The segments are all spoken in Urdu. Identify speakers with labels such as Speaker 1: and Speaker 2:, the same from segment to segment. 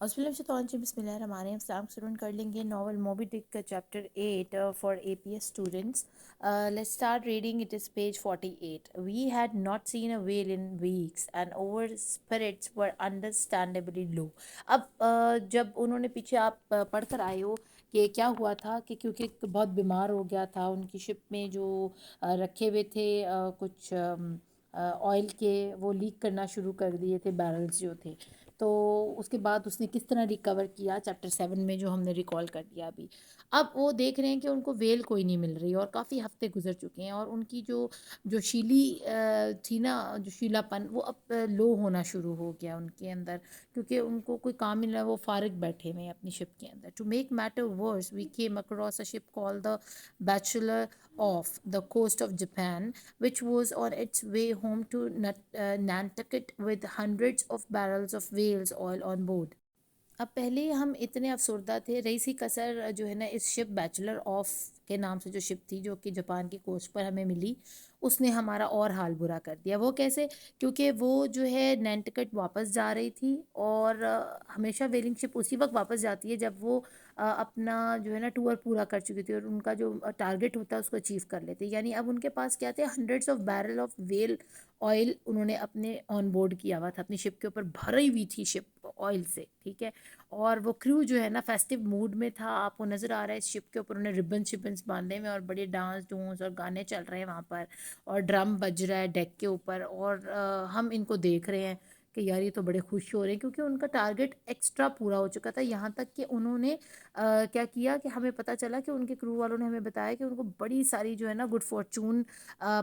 Speaker 1: بسم اللہ الرحمن الرحیم. السلام اسٹوڈنٹ کر لیں گے ناول موبی ڈک کا chapter 8 for A P S students. Let's start reading. It is page 48. We had not seen a whale in weeks and our spirits were understandably low. اب جب انہوں نے پیچھے آپ پڑھ کر آئے ہو کہ کیا ہوا تھا کہ کیونکہ بہت بیمار ہو گیا تھا ان کی شپ میں جو رکھے ہوئے تھے کچھ آئل کے وہ لیک کرنا شروع کر دیے تھے بیرلز جو تھے. تو اس کے بعد اس نے کس طرح ریکور کیا چیپٹر 7 میں جو ہم نے ریکال کر دیا ابھی. اب وہ دیکھ رہے ہیں کہ ان کو ویل کوئی نہیں مل رہی اور کافی ہفتے گزر چکے ہیں اور ان کی جو شیلی تھی نا جو شیلا پن وہ اب لو ہونا شروع ہو گیا ان کے اندر کیونکہ ان کو کوئی کام نہیں رہا. وہ فارغ بیٹھے ہوئے ہیں اپنی شپ کے اندر. To make matters worse we came across a ship call the Bachelor off the coast of Japan which was on its way home to Nantucket with hundreds of barrels of whale's oil on board. اب پہلے ہم اتنے افسردہ تھے. رئیسی کثر جو ہے نا اس شپ بیچلر آف کے نام سے جو شپ تھی جو کہ جاپان کی کوسٹ پر ہمیں ملی اس نے ہمارا اور حال برا کر دیا. وہ کیسے؟ کیونکہ وہ جو ہے نینٹکٹ واپس جا رہی تھی اور ہمیشہ ویلنگ شپ اسی وقت واپس جاتی ہے جب وہ اپنا جو ہے نا ٹور پورا کر چکی تھی اور ان کا جو ٹارگٹ ہوتا ہے اس کو اچیو کر لیتے. یعنی اب ان کے پاس کیا تھے؟ Hundreds of barrel of whale oil انہوں نے اپنے آن بورڈ کیا ہوا تھا. اپنی شپ کے اوپر بھری ہوئی تھی شپ آئل سے. ٹھیک ہے. اور وہ کریو جو ہے نا فیسٹیو موڈ میں تھا. آپ کو نظر آ رہا ہے اس شپ کے اوپر انہوں نے ربن شپنس باندھے ہوئے اور بڑے ڈانس ڈونس اور گانے چل رہے ہیں وہاں پر اور ڈرم بج رہا ہے ڈیک کے اوپر اور ہم ان کو دیکھ رہے ہیں کہ یار یہ تو بڑے خوش ہو رہے ہیں کیونکہ ان کا ٹارگٹ ایکسٹرا پورا ہو چکا تھا. یہاں تک کہ انہوں نے کیا کیا کہ ہمیں پتہ چلا کہ ان کے کرو والوں نے ہمیں بتایا کہ ان کو بڑی ساری جو ہے نا گڈ فارچون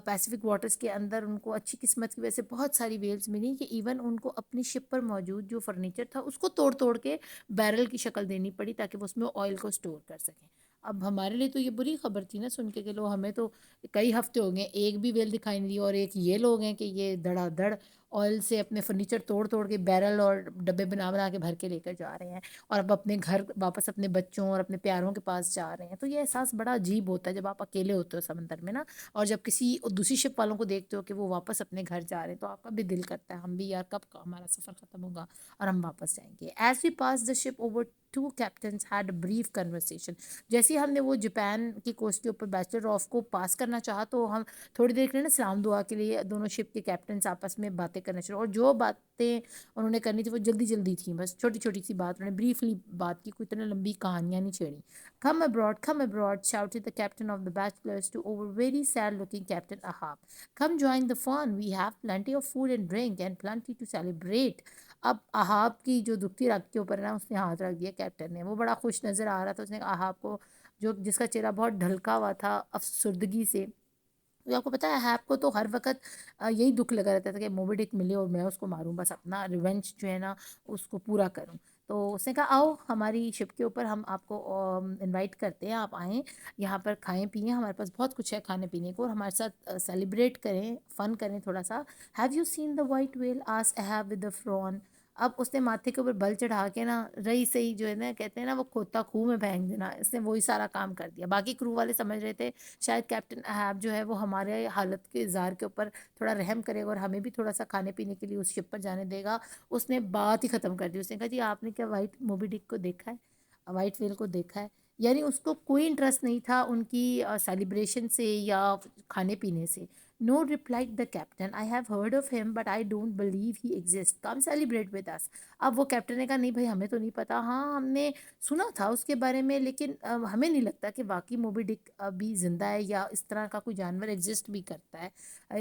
Speaker 1: پیسیفک واٹرز کے اندر ان کو اچھی قسمت کی وجہ سے بہت ساری ویلز ملی کہ ایون ان کو اپنی شپ پر موجود جو فرنیچر تھا اس کو توڑ توڑ کے بیرل کی شکل دینی پڑی تاکہ وہ اس میں آئل کو سٹور کر سکیں. اب ہمارے لیے تو یہ بری خبر تھی نا سن کے لو ہمیں تو کئی ہفتے ہو گئے ایک بھی ویل دکھائی نہیں دی اور ایک یہ لوگ ہیں کہ یہ دڑا دڑ آئل سے اپنے فرنیچر توڑ توڑ کے بیرل اور ڈبے بنا بنا کے بھر کے لے کر جا رہے ہیں اور اب اپنے گھر واپس اپنے بچوں اور اپنے پیاروں کے پاس جا رہے ہیں. تو یہ احساس بڑا عجیب ہوتا ہے جب آپ اکیلے ہوتے ہو سمندر میں نا اور جب کسی دوسری شپ والوں کو دیکھتے ہو کہ وہ واپس اپنے گھر جا رہے ہیں تو آپ کا بھی دل کرتا ہے ہم بھی یار کب ہمارا سفر ختم ہوگا اور ہم واپس جائیں گے. As we pass the ship over two captains had a brief conversation. جیسے ہی ہم نے وہ جاپان کی کوسٹ کے اوپر بیچلر آف کو پاس کرنا چاہا تو ہم تھوڑی دیر کے لیے نا سلام دعا کے لیے دونوں شپ کے کیپٹنس آپس میں باتیں کرنا شروع اور جو باتیں انہوں نے کرنی تھی وہ جلدی جلدی تھیں. بس چھوٹی چھوٹی سی بات انہوں نے بریفلی بات کی. کوئی اتنا لمبی کہانیاں نہیں چھیڑی. come abroad shouted the captain of the bachelors to over very sad looking Captain Ahab. Come join the fun. We have plenty of food and drink and plenty to celebrate. اب احاب کی جو دکھتی رگ کے اوپر نا اس نے ہاتھ رکھ دیا کیپٹن نے. وہ بڑا خوش نظر آ رہا تھا. اس نے احاب کو جس کا چہرہ بہت ڈھلکا ہوا تھا افسردگی سے. آپ کو پتا ہے احاب کو تو ہر وقت یہی دکھ لگا رہتا تھا کہ موبی ڈک ملے اور میں اس کو ماروں بس اپنا ریونج جو ہے نا اس کو پورا کروں. تو اس نے کہا آؤ ہماری شپ کے اوپر ہم آپ کو انوائٹ کرتے ہیں آپ آئیں یہاں پر کھائیں پئیں ہمارے پاس بہت کچھ ہے کھانے پینے کو اور ہمارے ساتھ سیلیبریٹ کریں فن کریں تھوڑا سا. Have you seen the white whale asked Ahab with a frown. اب اس نے ماتھے کے اوپر بل چڑھا کے نا رہی صحیح جو ہے نا کہتے ہیں نا وہ کھوتا کھوہ میں پھینک دینا اس نے وہی سارا کام کر دیا. باقی کرو والے سمجھ رہے تھے شاید کیپٹن احاب جو ہے وہ ہمارے حالت کے اظہار کے اوپر تھوڑا رحم کرے گا اور ہمیں بھی تھوڑا سا کھانے پینے کے لیے اس شپ پر جانے دے گا. اس نے بات ہی ختم کر دی. اس نے کہا جی آپ نے کیا وائٹ موبی ڈک کو دیکھا ہے وائٹ ویل کو دیکھا ہے. یعنی اس کو کوئی انٹرسٹ نہیں تھا ان کی سیلیبریشن سے یا کھانے پینے سے. No, replied the captain. I have heard of him, but I don't believe he exists. Come celebrate with us. اب وہ کیپٹن نے کہا نہیں بھائی ہمیں تو نہیں پتا. ہاں ہم نے سنا تھا اس کے بارے میں لیکن ہمیں نہیں لگتا کہ واقعی موبی ڈک ابھی زندہ ہے یا اس طرح کا کوئی جانور ایگزسٹ بھی کرتا ہے.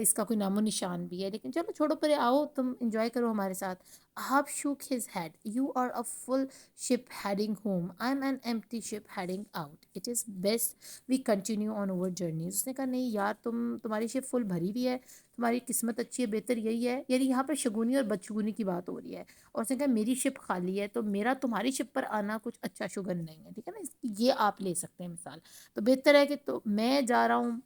Speaker 1: اس کا کوئی نام و نشان بھی ہے. لیکن چلو چھوڑو پرے آؤ تم انجوائے کرو ہمارے ساتھ. Ahab shook his head. You are a full ship heading home. I'm an empty ship heading out. It is best we continue on our journeys. اس نے کہا نہیں یار تمہاری شپ فل بھری ہوئی ہے تمہاری قسمت اچھی ہے بہتر یہی ہے. یعنی یہاں پر شگونی اور بدشگونی کی بات ہو رہی ہے اور اس نے کہا میری شپ خالی ہے تو میرا تمہاری شپ پر آنا کچھ اچھا شگن نہیں ہے. ٹھیک ہے نا یہ آپ لے سکتے ہیں مثال. تو بہتر ہے کہ تو میں جا رہا ہوں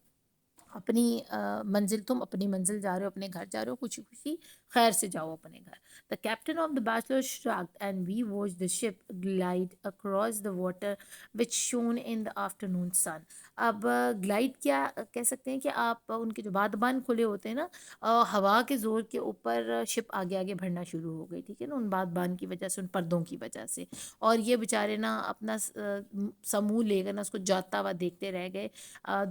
Speaker 1: اپنی منزل، تم اپنی منزل جا رہے ہو، اپنے گھر جا رہے ہو، خوشی خوشی خیر سے جاؤ اپنے گھر. The captain of the Bachelor shrugged and we watched the ship glide across the water which shone in the afternoon sun. اب گلائڈ کیا کہہ سکتے ہیں کہ آپ ان کے جو بادبان کھلے ہوتے ہیں نا، ہوا کے زور کے اوپر شپ آگے آگے بڑھنا شروع ہو گئی، ٹھیک ہے نا، ان بادبان کی وجہ سے، ان پردوں کی وجہ سے. اور یہ بیچارے نا اپنا سموہ لے کر نا اس کو جاتا ہوا دیکھتے رہ گئے.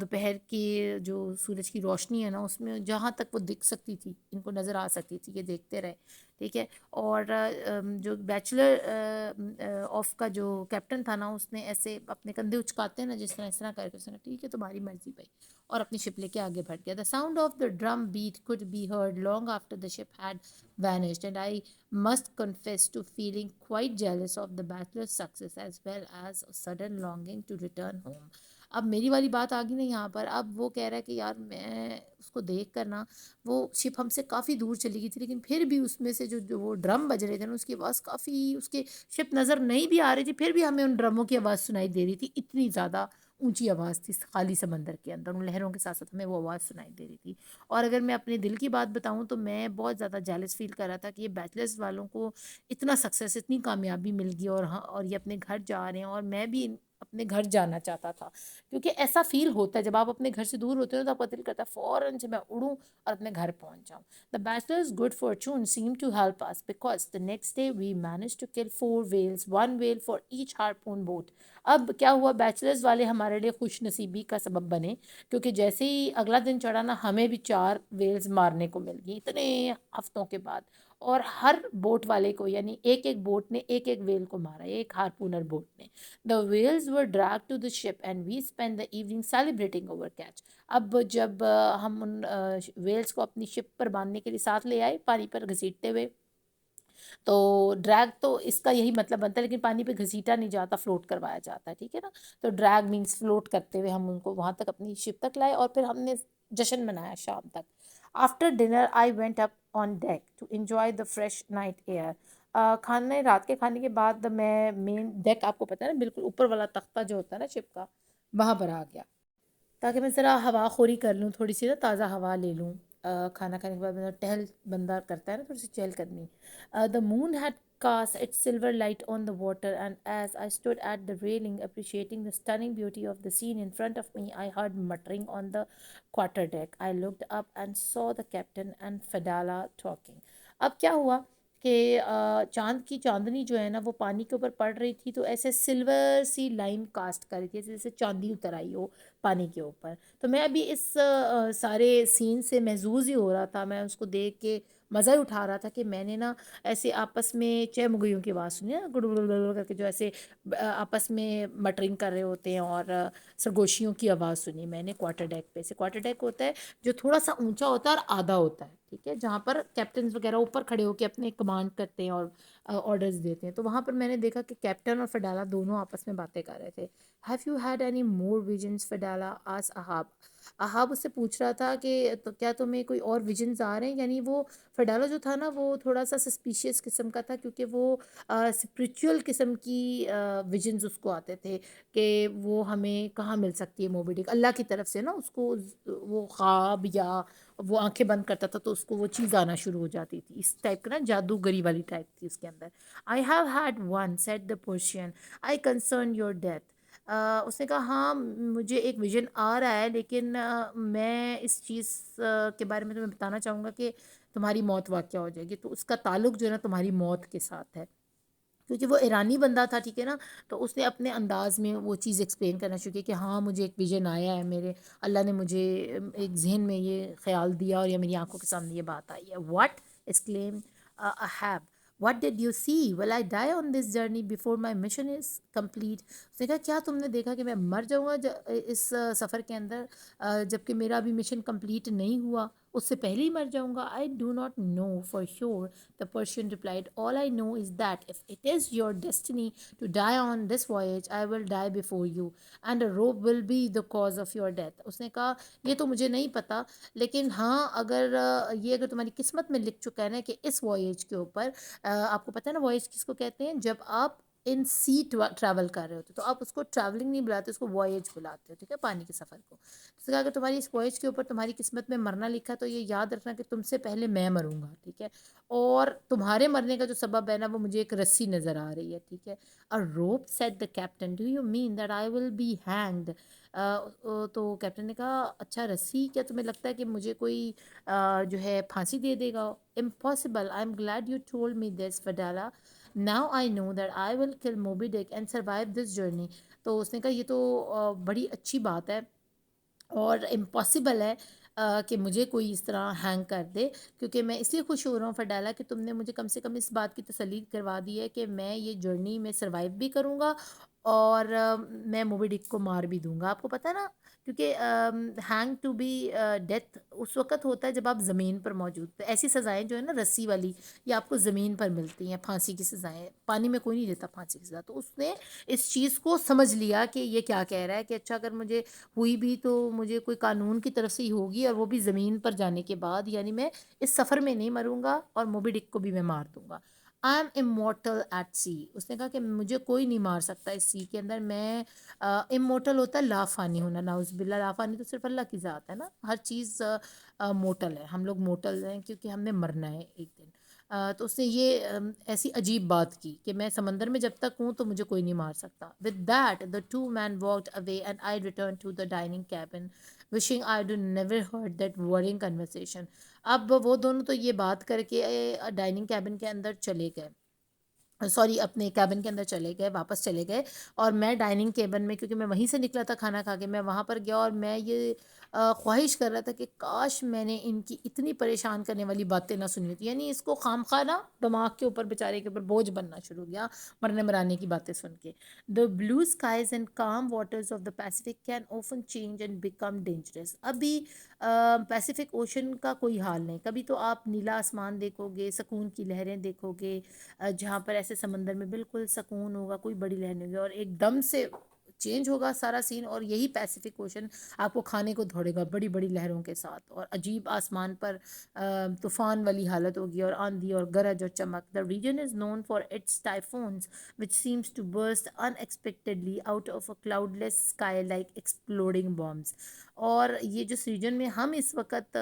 Speaker 1: دوپہر کی جو سورج کی روشنی ہے نا، اس میں جہاں تک وہ دکھ سکتی تھی، ان کو نظر آ سکتی تھی، یہ دیکھتے رہے، ٹھیک ہے. اور جو بیچلر آف کا جو کیپٹن تھا نا، اس نے ایسے اپنے کندھے اچکاتے ہیں نا جس طرح، اس طرح کر کے اس نے ٹھیک ہے تمہاری مرضی بھائی، اور اپنی شپ لے کے آگے بڑھ گیا. The sound of the drum beat could be heard long after the ship had vanished, and I must confess to feeling quite jealous of the bachelor's success as well as a sudden longing to return home. اب میری والی بات آ گئی نا یہاں پر. اب وہ کہہ رہا ہے کہ یار میں اس کو دیکھ کر نا، وہ شپ ہم سے کافی دور چلی گئی تھی، لیکن پھر بھی اس میں سے جو وہ ڈرم بج رہے تھے نا، اس کی آواز کافی، اس کے شپ نظر نہیں بھی آ رہی تھی، پھر بھی ہمیں ان ڈرموں کی آواز سنائی دے رہی تھی. اتنی زیادہ اونچی آواز تھی خالی سمندر کے اندر، ان لہروں کے ساتھ ساتھ ہمیں وہ آواز سنائی دے رہی تھی. اور اگر میں اپنے دل کی بات بتاؤں تو میں بہت زیادہ جیلس فیل کر رہا تھا کہ یہ بیچلرز والوں کو اتنا سکسیس، اتنی کامیابی مل گئی، اور ہاں، اور یہ اپنے گھر جا رہے ہیں، اور میں بھی اپنے گھر جانا چاہتا تھا. کیونکہ ایسا فیل ہوتا ہے جب آپ اپنے گھر سے دور ہوتے ہو تو آپ کا دل کرتا ہے فوراً سے میں اڑوں اور اپنے گھر پہنچ جاؤں. The bachelor's good fortune seemed to help us because the next day we managed to kill 4 whales, one whale for each harpoon boat. اب کیا ہوا، بیچلرز والے ہمارے لیے خوش نصیبی کا سبب بنے، کیونکہ جیسے ہی اگلا دن چڑھا نا، ہمیں بھی 4 ویلز مارنے کو مل گئی اتنے ہفتوں کے بعد. اور ہر بوٹ والے کو، یعنی ایک ایک بوٹ نے ایک ایک ویل کو مارا، ایک ہارپونر بوٹ نے. The whales were dragged to the ship and we spent the evening celebrating our catch. اب جب ہم ان ویلز کو اپنی شپ پر باندھنے کے لیے ساتھ لے آئے پانی پر گھسیٹتے ہوئے، تو ڈریگ تو اس کا یہی مطلب بنتا ہے، لیکن پانی پہ گھسیٹا نہیں جاتا، فلوٹ کروایا جاتا ہے، ٹھیک ہے نا. تو ڈریگ مینس فلوٹ کرتے ہوئے ہم ان کو وہاں تک اپنی شپ تک لائے، اور پھر ہم نے جشن منایا شام تک. After dinner I went up on deck to enjoy the fresh night air. کھانے، رات کے کھانے کے بعد میں مین ڈیک، آپ کو پتہ ہے نا بالکل اوپر والا تختہ جو ہوتا ہے نا شپ کا، وہاں پر آ گیا تاکہ میں ذرا ہوا خوری کر لوں، تھوڑی سی نا تازہ ہوا لے لوں. کھانا کھانے کے بعد میں ٹہل بندہ کرتا ہے نا، تھوڑی سی چہل کرنی. The moon had cast its silver light on the water, and as I stood at the railing appreciating the stunning beauty of the scene in front of me, I heard muttering on the quarterdeck. I looked up and saw the captain and Fedala talking. اب کیا ہوا کہ چاند کی چاندنی جو ہے نا، وہ پانی کے اوپر پڑ رہی تھی، تو ایسے سلور سی لائن کاسٹ کر رہی تھی، جیسے چاندی اتر آئی ہو پانی کے اوپر. تو میں ابھی اس سارے سین سے محظوظ ہی ہو رہا تھا، میں اس کو دیکھ کے مزہ ہی اٹھا رہا تھا کہ میں نے نا ایسے آپس میں چہ کی آواز سنی نا، گڑ گڑ گڑ گڑ کر کے، جو ایسے آپس میں مٹرنگ کر رہے ہوتے ہیں، اور سرگوشیوں کی آواز سنی میں نے کوارٹر ڈیک پہ سے. کوارٹر ڈیک ہوتا ہے جو تھوڑا سا اونچا ہوتا ہے اور آدھا ہوتا ہے، ٹھیک ہے، جہاں پر کیپٹنز وغیرہ اوپر کھڑے ہو کے اپنے کمانڈ کرتے ہیں اور آرڈرز دیتے ہیں. تو وہاں پر میں نے دیکھا کہ کیپٹن اور فڈالا دونوں آپس میں باتیں کر رہے تھے. Have you had any more visions Fedallah آس احاب. احاب اس سے پوچھ رہا تھا کہ تو کیا تمہیں کوئی اور ویژنز آ رہے ہیں. یعنی وہ فڈالا جو تھا نا، وہ تھوڑا سا سسپیشیس قسم کا تھا، کیونکہ وہ اسپریچول قسم کی ویژنز اس کو آتے تھے کہ وہ ہمیں کہاں مل سکتی ہے موبی ڈک، اللہ کی طرف سے نا. اس کو وہ خواب یا وہ آنکھیں بند کرتا تھا تو اس کو وہ چیز آنا شروع ہو جاتی تھی، اس ٹائپ کا نا جادوگری والی ٹائپ تھی اس کے اندر. I have had one said the Persian I concern your death. اس نے کہا ہاں مجھے ایک ویژن آ رہا ہے، لیکن میں اس چیز کے بارے میں تمہیں بتانا چاہوں گا کہ تمہاری موت واقع ہو جائے گی. تو اس کا تعلق جو ہے نا تمہاری موت کے ساتھ ہے، کیونکہ وہ ایرانی بندہ تھا، ٹھیک ہے نا. تو اس نے اپنے انداز میں وہ چیز ایکسپلین کرنا شروع کی کہ ہاں مجھے ایک ویژن آیا ہے، میرے اللہ نے مجھے ایک ذہن میں یہ خیال دیا اور یہ میری آنکھوں کے سامنے یہ بات آئی ہے. What exclaimed Ahab. What did you see? Will I die on this journey before my mission is complete? اس نے کہا کیا تم نے دیکھا کہ میں مر جاؤں گا اس سفر کے اندر، جبکہ میرا ابھی مشن کمپلیٹ نہیں ہوا، اس سے پہلے ہی مر جاؤں گا. I do not know for sure, the Persian replied. All I know is that if it is your destiny to die on this voyage, I will die before you, and a rope will be the cause of your death. اس نے کہا یہ تو مجھے نہیں پتا، لیکن ہاں اگر تمہاری قسمت میں لکھ چکا ہے نا کہ اس وائیج کے اوپر، آپ کو پتہ ہے نا وائیج کس کو کہتے ہیں، جب آپ ان سی ٹریول کر رہے ہوتے تو آپ اس کو ٹریولنگ نہیں بلاتے, اس کو وائیج بلاتے ہو, ٹھیک ہے, پانی کے سفر کو. اس نے کہا اگر تمہاری اس وائیج کے اوپر تمہاری قسمت میں مرنا لکھا تو یہ یاد رکھنا کہ تم سے پہلے میں مروں گا, ٹھیک ہے, اور تمہارے مرنے کا جو سبب ہے نا وہ مجھے ایک رسی نظر آ رہی ہے, ٹھیک ہے. A rope, said the captain. Do you mean that I will be hanged? تو کیپٹن نے کہا اچھا رسی, کیا تمہیں لگتا ہے کہ مجھے کوئی جو ہے پھانسی دے دے گا؟ Impossible. I'm glad you told me this, Fadala. Now I know that I will kill Moby Dick and survive this journey. تو اس نے کہا یہ تو بڑی اچھی بات ہے اور امپاسبل ہے کہ مجھے کوئی اس طرح ہینگ کر دے, کیونکہ میں اس لیے خوش ہو رہا ہوں فڈالا کہ تم نے مجھے کم سے کم اس بات کی تسلی کروا دی ہے کہ میں یہ جرنی میں سروائیو بھی کروں گا اور میں موبی ڈک کو مار بھی دوں گا. آپ کو پتہ ہے نا, کیونکہ ہینگ ٹو بی ڈیتھ اس وقت ہوتا ہے جب آپ زمین پر موجود, تو ایسی سزائیں جو ہے نا رسی والی یہ آپ کو زمین پر ملتی ہیں, پھانسی کی سزائیں, پانی میں کوئی نہیں دیتا پھانسی کی سزا. تو اس نے اس چیز کو سمجھ لیا کہ یہ کیا کہہ رہا ہے کہ اچھا اگر مجھے ہوئی بھی تو مجھے کوئی قانون کی طرف سے ہی ہوگی, اور وہ بھی زمین پر جانے کے بعد, یعنی میں اس سفر میں نہیں مروں گا اور موبی ڈک کو بھی میں مار دوں گا. آئی ایم امورٹل ایٹ سی. اس نے کہا کہ مجھے کوئی نہیں مار سکتا اس سی کے اندر. میں امورٹل ہوتا ہے لافانی ہونا, ناؤز باللہ, لافانی تو صرف اللہ کی ذات ہے نا, ہر چیز موٹل ہے, ہم لوگ موٹل ہیں کیونکہ ہم نے مرنا ہے ایک دن. تو اس نے یہ ایسی عجیب بات کی کہ میں سمندر میں جب تک ہوں تو مجھے کوئی نہیں مار سکتا. With that the two men walked away and I returned to the dining cabin wishing I'd never heard that worrying conversation. اب وہ دونوں تو یہ بات کر کے ڈائننگ کیبن کے اندر چلے گئے, سوری اپنے کیبن کے اندر چلے گئے, واپس چلے گئے, اور میں ڈائننگ کیبن میں, کیونکہ میں وہیں سے نکلا تھا کھانا کھا کے, میں وہاں پر گیا اور میں یہ خواہش کر رہا تھا کہ کاش میں نے ان کی اتنی پریشان کرنے والی باتیں نہ سنی ہوتی. یعنی اس کو خام خواہ نا دماغ کے اوپر بیچارے کے اوپر بوجھ بننا شروع ہو گیا مرنے مرانے کی باتیں سن کے. The blue skies and calm waters of the Pacific can often change and become dangerous. ابھی پیسیفک اوشن کا کوئی حال نہیں, کبھی تو آپ نیلا آسمان دیکھو گے, سکون کی لہریں دیکھو گے, جہاں پر ایسے سمندر میں بالکل سکون ہوگا, کوئی بڑی لہر نہیں ہوگی, اور ایک دم سے چینج ہوگا سارا سین, اور یہی پیسیفک اوشن آپ کو کھانے کو دھوڑے گا بڑی بڑی لہروں کے ساتھ, اور عجیب آسمان پر طوفان والی حالت ہوگی, اور آندھی اور گرج اور چمک. The region is known for its typhoons which seems to burst unexpectedly out of a cloudless sky like exploding bombs. اور یہ جو ریجن میں ہم اس وقت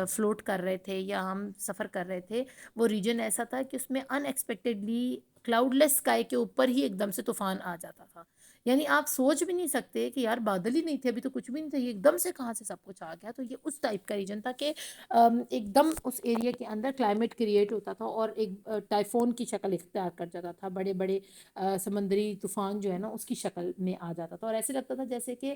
Speaker 1: فلوٹ کر رہے تھے یا ہم سفر کر رہے تھے, وہ ریجن ایسا تھا کہ اس میں ان ایکسپیکٹڈلی کلاؤڈ لیس اسکائی کے اوپر ہی ایک دم سے طوفان آ جاتا تھا. یعنی آپ سوچ بھی نہیں سکتے کہ یار بادل ہی نہیں تھے, ابھی تو کچھ بھی نہیں تھا, یہ ایک دم سے کہاں سے سب کچھ آ گیا. تو یہ اس ٹائپ کا ریجن تھا کہ ایک دم اس ایریا کے اندر کلائمیٹ کریٹ ہوتا تھا اور ایک ٹائفون کی شکل اختیار کر جاتا تھا, بڑے بڑے سمندری طوفان جو ہے نا اس کی شکل میں آ جاتا تھا, اور ایسے لگتا تھا جیسے کہ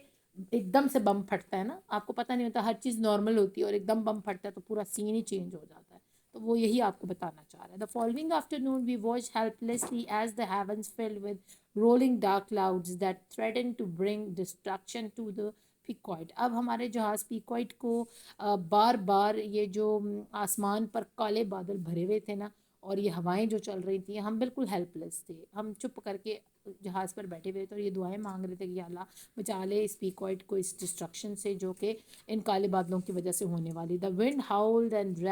Speaker 1: ایک دم سے بم پھٹتا ہے نا, آپ کو پتہ نہیں ہوتا, ہر چیز نارمل ہوتی ہے اور ایک دم بم پھٹتا ہے تو پورا سین ہی چینج ہو جاتا ہے. تو وہ یہی آپ کو بتانا چاہ رہا ہے. The following afternoon we watched helplessly as the heavens filled with rolling dark clouds that threatened to bring destruction to the پیکوائٹ. اب ہمارے جہاز پیکوائٹ کو بار بار یہ جو آسمان پر کالے بادل بھرے ہوئے تھے نا, اور یہ ہوائیں جو چل رہی تھیں, ہم بالکل ہیلپ لیس تھے, ہم چپ کر کے جہاز پر بیٹھے ہوئے تھے اور یہ دعائیں مانگ رہے تھے کہ یا اللہ بچا لے اس پیکوائٹ کو اس ڈسٹرکشن سے جو کہ ان کالے بادلوں کی وجہ سے ہونے والی. The wind howled and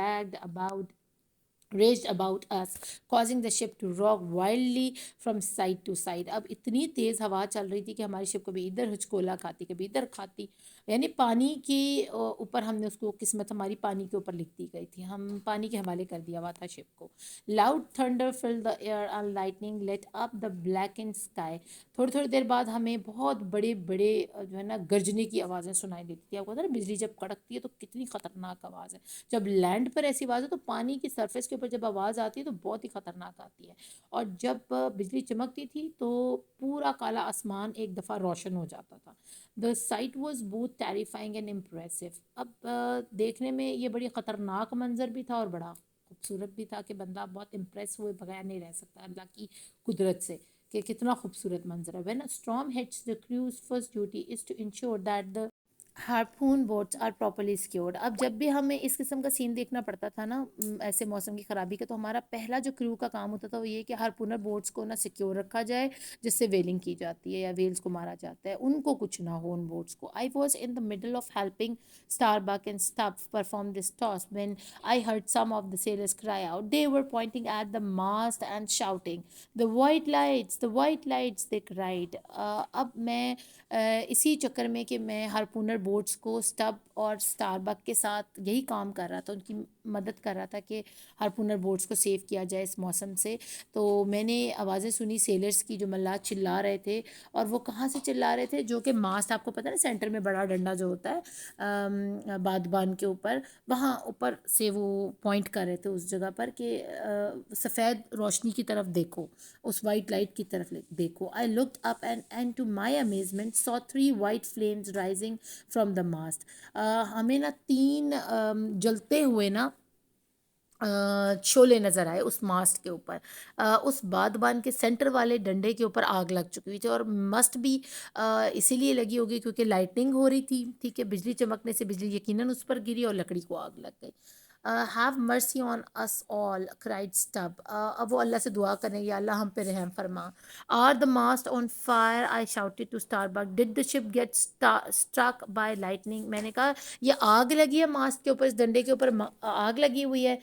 Speaker 1: raged about us causing the ship to rock wildly from side to side. اب اتنی تیز ہوا چل رہی تھی کہ ہماری شپ کبھی ادھر ہچکولا کھاتی کبھی ادھر کھاتی, یعنی پانی کے اوپر ہم نے اس کو قسمت ہماری پانی کے اوپر لکھ دی گئی تھی, ہم پانی کے حوالے کر دیا ہوا تھا شپ کو. Loud thunder filled the air and lightning lit up the blackened sky. تھوڑی تھوڑی دیر بعد ہمیں بہت بڑے بڑے جو ہے نا گرجنے کی آوازیں سنائی دیتی تھی. آپ کو پتہ ہے بجلی جب کڑکتی ہے تو کتنی خطرناک آواز ہے, جب لینڈ پر ایسی آواز ہے تو پانی کی سرفیس کے اوپر جب آواز آتی ہے تو بہت ہی خطرناک آتی ہے, اور جب بجلی چمکتی تھی تو پورا کالا آسمان ایک دفعہ روشن ہو جاتا تھا. The sight was both terrifying and impressive. اب دیکھنے میں یہ بڑی خطرناک منظر بھی تھا اور بڑا خوبصورت بھی تھا کہ بندہ بہت امپریس ہوئے بغیر نہیں رہ سکتا اللہ کی قدرت سے کہ کتنا خوبصورت منظر ہے. When a storm hits, the crew's first duty is to ensure that the harpoon boats are properly secured. اب جب بھی ہمیں اس قسم کا سین دیکھنا پڑتا تھا نا ایسے موسم کی خرابی کا، تو ہمارا پہلا جو کرو کا کام ہوتا تھا وہ یہ کہ ہارپونر بوٹس کو نا سیکیور رکھا جائے، جس سے ویلنگ کی جاتی ہے یا ویلز کو مارا جاتا ہے، ان کو کچھ نہ ہو ان بوٹس کو. I was in the middle of helping Starbuck and Stubbs perform this toss when I heard some of the sailors cry out. They were pointing at the mast and shouting, "The white lights, the white lights!" they cried. اب میں اسی چکر میں کہ میں ہارپونر بوٹس کو اسٹب اور اسٹار بک کے ساتھ یہی کام کر رہا تھا، ان کی مدد کر رہا تھا کہ ہارپونر بوٹس کو سیو کیا جائے اس موسم سے. تو میں نے آوازیں سنی سیلرز کی، جو ملاح چلا رہے تھے. اور وہ کہاں سے چلا رہے تھے؟ جو کہ ماسٹ، آپ کو پتہ ہے نا سینٹر میں بڑا ڈنڈا جو ہوتا ہے بادبان کے اوپر، وہاں اوپر سے وہ پوائنٹ کر رہے تھے اس جگہ پر کہ سفید روشنی کی طرف دیکھو، اس وائٹ لائٹ کی طرف دیکھو. I looked up and to my amazement saw three white flames rising from the mast. ہمیں نا تین جلتے ہوئے نا شعلے نظر آئے اس ماسٹ کے اوپر. اس بادبان کے سینٹر والے ڈنڈے کے اوپر آگ لگ چکی ہوئی تھی، اور مسٹ بھی اسی لیے لگی ہوگی کیونکہ لائٹنگ ہو رہی تھی. ٹھیک ہے، بجلی چمکنے سے بجلی یقیناً اس پر گری اور لکڑی کو آگ لگ گئی. ہیو مرسی آن اس آل کرائڈ اسٹب. اب وہ اللہ سے دعا کریں، یا اللہ ہم پہ رحم فرما. Are the mast on fire? I shouted to Starbuck. Did the ship get struck by lightning? میں نے کہا یہ آگ لگی ہے ماسٹ کے اوپر، اس ڈنڈے کے اوپر آگ لگی ہوئی ہے،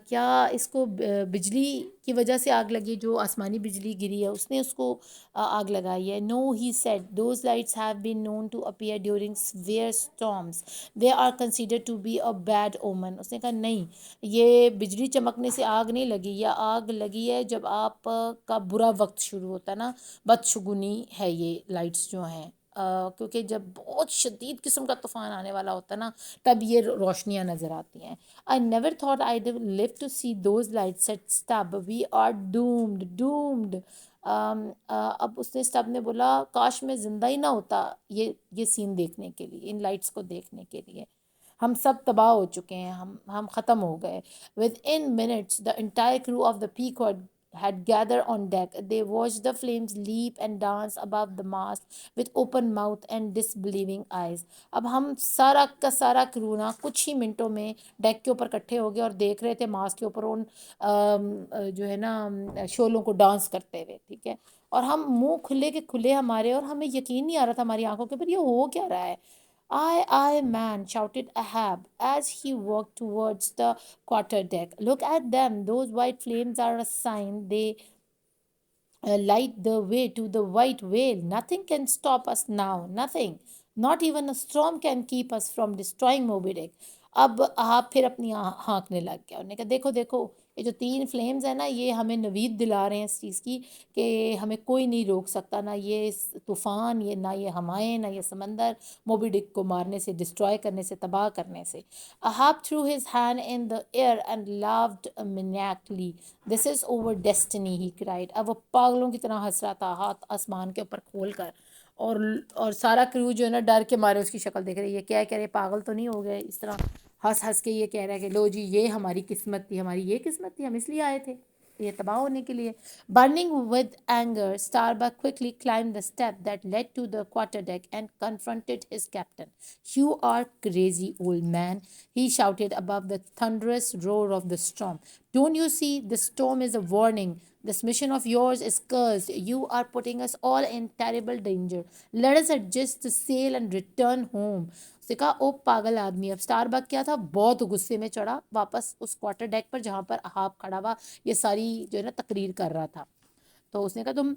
Speaker 1: کیا اس کو بجلی کی وجہ سے آگ لگی، جو آسمانی بجلی گری ہے اس نے اس کو آگ لگائی ہے؟ No, he said those lights have been known to appear during severe storms. They are considered to be a bad omen. اس نے کہا نہیں، یہ بجلی چمکنے سے آگ نہیں لگی، یہ آگ لگی ہے جب آپ کا برا وقت شروع ہوتا ہے نا، بدشگونی ہے یہ لائٹس جو ہیں. کیونکہ جب بہت شدید قسم کا طوفان آنے والا ہوتا ہے نا، تب یہ روشنیاں نظر آتی ہیں. I never thought I'd live to see those lights, said Stubb. We are doomed, doomed. اب اس نے اسٹب نے بولا کاش میں زندہ ہی نہ ہوتا یہ سین دیکھنے کے لیے، ان لائٹس کو دیکھنے کے لیے. ہم سب تباہ ہو چکے ہیں، ہم ختم ہو گئے. Within minutes, the entire crew of the Pequod had gathered on deck. They watched the flames leap and dance above the mast with open mouth and disbelieving eyes. اب ہم سارا کا سارا کرو نا کچھ ہی منٹوں میں ڈیک کے اوپر کٹھے ہو گئے اور دیکھ رہے تھے ماسٹ کے اوپر ان جو ہے نا شولوں کو ڈانس کرتے ہوئے. ٹھیک ہے، اور ہم منہ کھلے کے کھلے ہمارے، اور ہمیں یقین نہیں آ رہا تھا ہماری آنکھوں کے اوپر یہ ہو کیا رہا ہے. I, man, shouted Ahab as he walked towards the quarter deck. Look at them. Those white flames are a sign. They light the way to the white whale. Nothing can stop us now. Nothing. Not even a storm can keep us from destroying Moby Dick. اب آپ پھر اپنی ہانکنے لگ گیا. انہوں نے کہا دیکھو دیکھو، یہ جو تین فلیمز ہیں نا، یہ ہمیں نوید دلا رہے ہیں اس چیز کی کہ ہمیں کوئی نہیں روک سکتا، نہ یہ طوفان، یہ نہ یہ ہوائیں، نہ یہ سمندر، موبی ڈک کو مارنے سے، ڈسٹرائے کرنے سے، تباہ کرنے سے. Ahab threw his hand in the air and laughed maniacally. This is our destiny, he cried. اب وہ پاگلوں کی طرح ہنس رہا تھا، ہاتھ آسمان کے اوپر کھول کر. اور سارا کریو جو ہے نا ڈر کے مارے اس کی شکل دیکھ رہے، یہ کیا کہہ رہے، پاگل تو نہیں ہو گئے؟ اس طرح ہنس ہنس کے یہ کہہ رہا ہے کہ لو جی یہ ہماری قسمت تھی، ہماری یہ قسمت تھی، ہم اس لیے آئے تھے یہ تباہ ہونے کے لیے. Burning with anger, Starbuck quickly climbed the step that led to the quarterdeck and confronted his captain. You are crazy, old man, he shouted above the thunderous roar of the storm. Don't you see? This storm is a warning. This mission of yours is cursed. You are putting us all in terrible danger. Let us adjust the sail and return home. اس نے کہا او پاگل آدمی. اب اسٹار بک کیا تھا، بہت غصے میں چڑھا واپس اس کوارٹر ڈیک پر جہاں پر احاب کھڑا ہوا یہ ساری جو ہے نا تقریر کر رہا تھا. تو اس نے کہا تم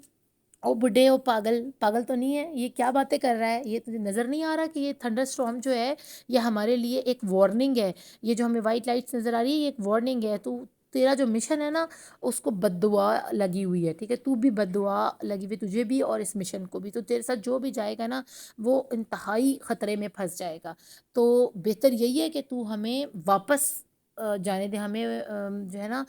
Speaker 1: او بڈھے او پاگل، پاگل تو نہیں ہے، یہ کیا باتیں کر رہا ہے؟ یہ تجھے نظر نہیں آ رہا کہ یہ تھنڈر اسٹارم جو ہے یہ ہمارے لیے ایک وارننگ ہے؟ یہ جو ہمیں وائٹ لائٹس نظر آ رہی ہے یہ ایک وارننگ ہے. تو تیرا جو مشن ہے نا اس کو بد دعا لگی ہوئی ہے. ٹھیک ہے، تو بھی بد دعا لگی ہوئی، تجھے بھی اور اس مشن کو بھی. تو تیرے ساتھ جو بھی جائے گا نا وہ انتہائی خطرے میں پھنس جائے گا. تو بہتر یہی ہے کہ تو ہمیں واپس جانے دے، ہمیں جو ہے نا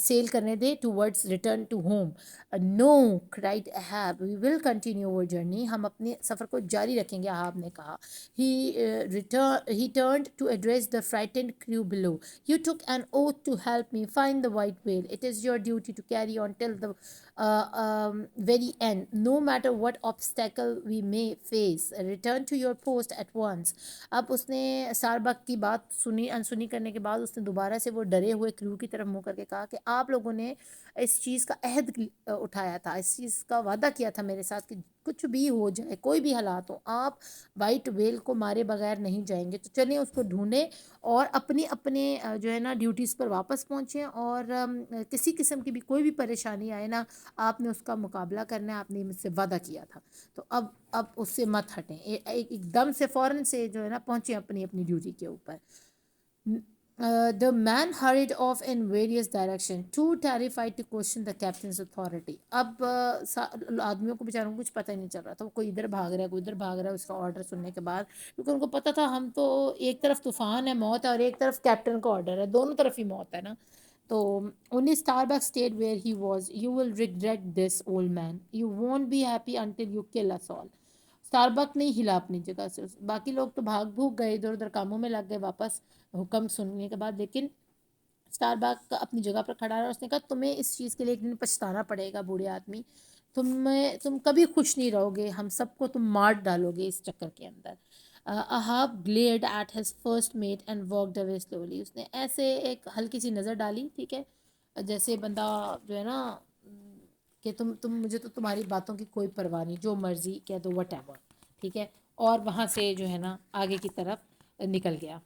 Speaker 1: سیل کرنے they towards return to home. No cried Ahab, we will continue our journey. ہم اپنے سفر کو جاری رکھیں گے، احاب نے کہا. He turned to address the frightened crew below. You took an oath to help me find the white whale. It is your duty to carry on till the very end. No matter what obstacle we may face, return to your post at once. اب اس نے اسٹاربک کی بات سنی انسنی کرنے کے بعد اس نے دوبارہ سے وہ ڈرے ہوئے کرو کی طرف منہ کر کے کہا کہ آپ لوگوں نے اس چیز کا عہد اٹھایا تھا، اس چیز کا وعدہ کیا تھا میرے ساتھ کہ کچھ بھی ہو جائے، کوئی بھی حالات ہو، آپ وائٹ ویل کو مارے بغیر نہیں جائیں گے. تو چلیں اس کو ڈھونڈیں اور اپنے جو ہے نا ڈیوٹیز پر واپس پہنچیں، اور کسی قسم کی بھی کوئی بھی پریشانی آئے نا، آپ نے اس کا مقابلہ کرنا ہے، آپ نے مجھ سے وعدہ کیا تھا. تو اب اس سے مت ہٹیں، ایک دم سے فوراً سے جو ہے نا پہنچیں اپنی ڈیوٹی کے اوپر. The man hurried off in various directions, too terrified to question the captain's authority. اب آدمیوں کو بیچاروں کو کچھ پتہ ہی نہیں چل رہا تھا، وہ کوئی ادھر بھاگ رہا ہے کوئی ادھر بھاگ رہا ہے اس کا آرڈر سننے کے بعد، کیونکہ ان کو پتہ تھا ہم تو ایک طرف طوفان ہے موت ہے اور ایک طرف کیپٹن کا آرڈر ہے، دونوں طرف ہی موت ہے نا. تو only Starbuck stayed where he was. You will regret this, old man. You won't be happy until you kill us all. اسٹاربک نہیں ہلا اپنی جگہ سے، باقی لوگ تو بھاگ بھوگ گئے، ادھر ادھر کاموں میں لگ گئے واپس حکم سننے کے بعد، لیکن اسٹاربک اپنی جگہ پر کھڑا رہا. اس نے کہا تمہیں اس چیز کے لیے ایک دن پچھتانا پڑے گا بوڑھے آدمی، تم کبھی خوش نہیں رہو گے، ہم سب کو تم مار ڈالو گے اس چکر کے اندر. Ahab glared at his first mate and walked away slowly. اس نے ایسے ایک ہلکی سی نظر ڈالی، ٹھیک ہے، جیسے بندہ جو ہے نا کہ تم مجھے تو تمہاری باتوں کی کوئی پرواہ نہیں، جو مرضی کہہ دو وٹ ایور، ٹھیک ہے، اور وہاں سے جو ہے نا آگے کی طرف نکل گیا.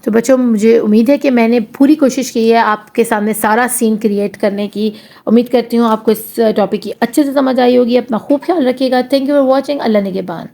Speaker 1: تو بچوں مجھے امید ہے کہ میں نے پوری کوشش کی ہے آپ کے سامنے سارا سین کریٹ کرنے کی. امید کرتی ہوں آپ کو اس ٹاپک کی اچھے سے سمجھ آئی ہوگی. اپنا خوب خیال رکھیے گا. Thank you for watching. اللہ نگہبان.